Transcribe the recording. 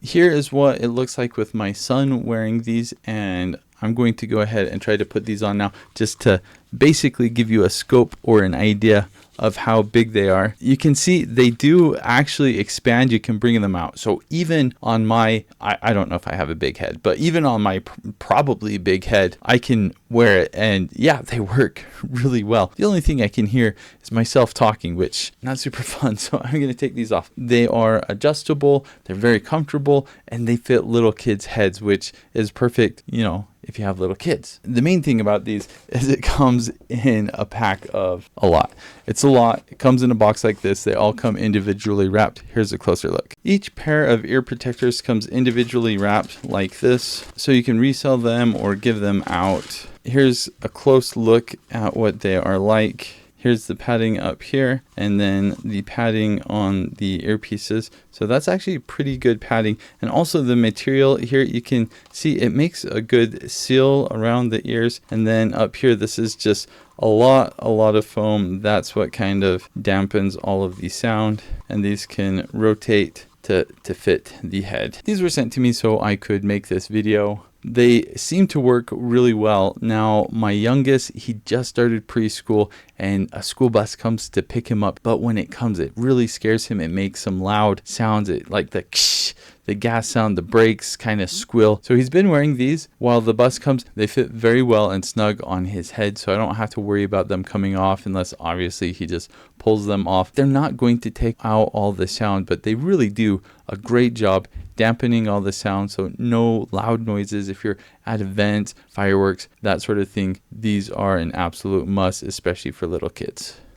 here is what it looks like with my son wearing these, and I'm going to go ahead and try to put these on now just to basically give you a scope or an idea of how big they are. You can see they do actually expand. You can bring them out. So even on my, I don't know if I have a big head, but even on my probably big head, I can wear it. And yeah, they work really well. The only thing I can hear is myself talking, which not super fun. So I'm going to take these off. They are adjustable. They're very comfortable, and they fit little kids' heads, which is perfect, you know, if you have little kids. The main thing about these is it comes in a pack of a lot. It's a lot. It comes in a box like this. They all come individually wrapped. Here's a closer look. Each pair of ear protectors comes individually wrapped like this, so you can resell them or give them out. Here's a close look at what they are like. Here's the padding up here, and then the padding on the earpieces. So that's actually pretty good padding. And also the material here, you can see it makes a good seal around the ears. And then up here, this is just a lot of foam. That's what kind of dampens all of the sound. And these can rotate to fit the head. These were sent to me so I could make this video. They seem to work really well. Now, my youngest, he just started preschool, and a school bus comes to pick him up. But when it comes, it really scares him. It makes some loud sounds, like the ksh, the gas sound, the brakes kind of squeal. So he's been wearing these while the bus comes. They fit very well and snug on his head, so I don't have to worry about them coming off unless obviously he just pulls them off. They're not going to take out all the sound, but they really do a great job dampening all the sound, so no loud noises if you're at events, fireworks, that sort of thing. These are an absolute must, especially for little kids.